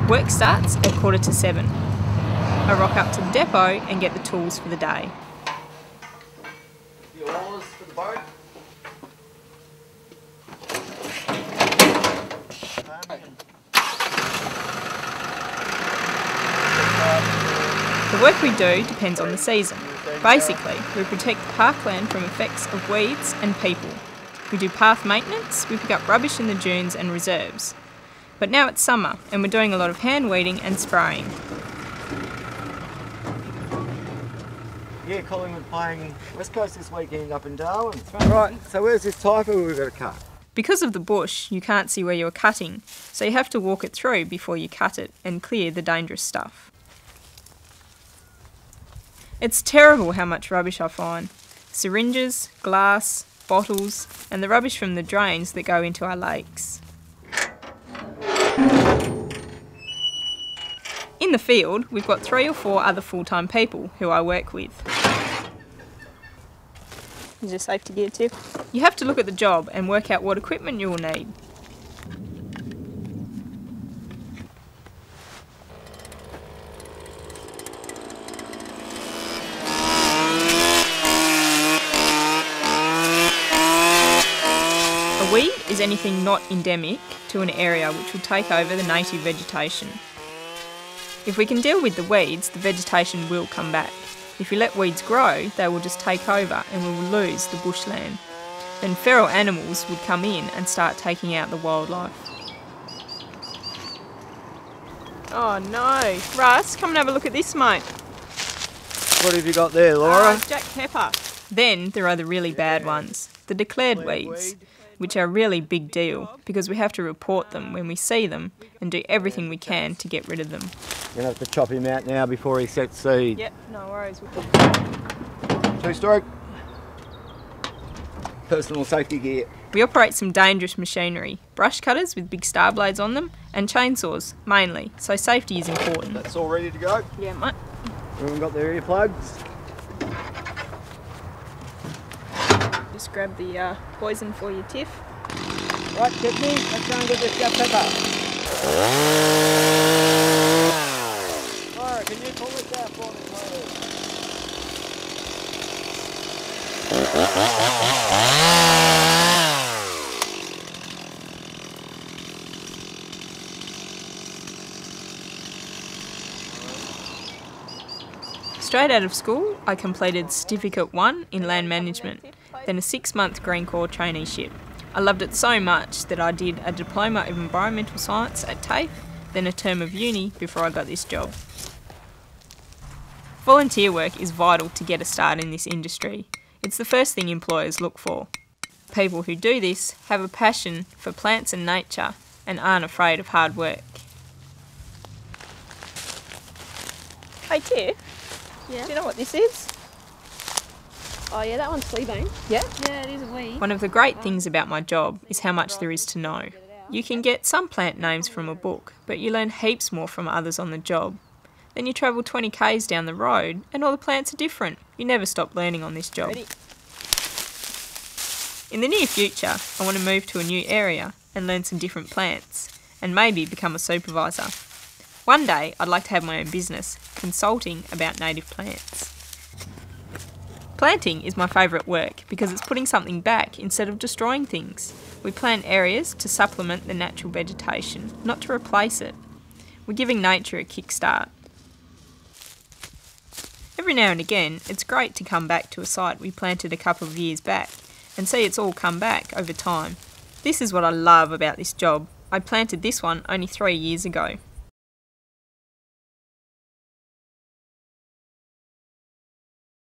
Work starts at 6:45. I rock up to the depot and get the tools for the day. The oars for the boat. The work we do depends on the season. Basically, we protect the parkland from effects of weeds and people. We do path maintenance, we pick up rubbish in the dunes and reserves. But now it's summer and we're doing a lot of hand weeding and spraying. Yeah, Collingwood playing West Coast this weekend up in Darwin. Right, so where's this typhoid we've got to cut? Because of the bush, you can't see where you're cutting, so you have to walk it through before you cut it and clear the dangerous stuff. It's terrible how much rubbish I find. Syringes, glass, bottles, and the rubbish from the drains that go into our lakes. In the field, we've got 3 or 4 other full-time people who I work with. Is your safety gear tip? You have to look at the job and work out what equipment you will need. A weed is anything not endemic to an area which will take over the native vegetation. If we can deal with the weeds, the vegetation will come back. If we let weeds grow, they will just take over and we will lose the bushland. Then feral animals would come in and start taking out the wildlife. Oh no. Russ, come and have a look at this, mate. What have you got there, Laura? Jack pepper. Then there are the really bad ones, the declared weeds, which are a really big deal because we have to report them when we see them and do everything we can to get rid of them. You're going to have to chop him out now before he sets seed. Yep, no worries. 2-stroke. Personal safety gear. We operate some dangerous machinery, brush cutters with big star blades on them and chainsaws mainly, so safety is important. That's all ready to go? Yeah, mate. Everyone got their earplugs? Just grab the poison for your tiff. Right, Tiffany, let's go and get this jack pepper. Laura, can you pull this out for me, Straight out of school, I completed Certificate 1 in Land Management, then a 6-month Green Corps traineeship. I loved it so much that I did a Diploma of Environmental Science at TAFE, then a term of uni before I got this job. Volunteer work is vital to get a start in this industry. It's the first thing employers look for. People who do this have a passion for plants and nature and aren't afraid of hard work. Hey Tiff, Yeah. do you know what this is? Oh yeah, that one's fleabane. Yeah? Yeah, it is a weed. One of the great things about my job is how much there is to know. You can get some plant names from a book, but you learn heaps more from others on the job. Then you travel 20 k's down the road and all the plants are different. You never stop learning on this job. In the near future, I want to move to a new area and learn some different plants, and maybe become a supervisor. One day, I'd like to have my own business, consulting about native plants. Planting is my favourite work because it's putting something back instead of destroying things. We plant areas to supplement the natural vegetation, not to replace it. We're giving nature a kickstart. Every now and again, it's great to come back to a site we planted a couple of years back and see it's all come back over time. This is what I love about this job. I planted this one only 3 years ago.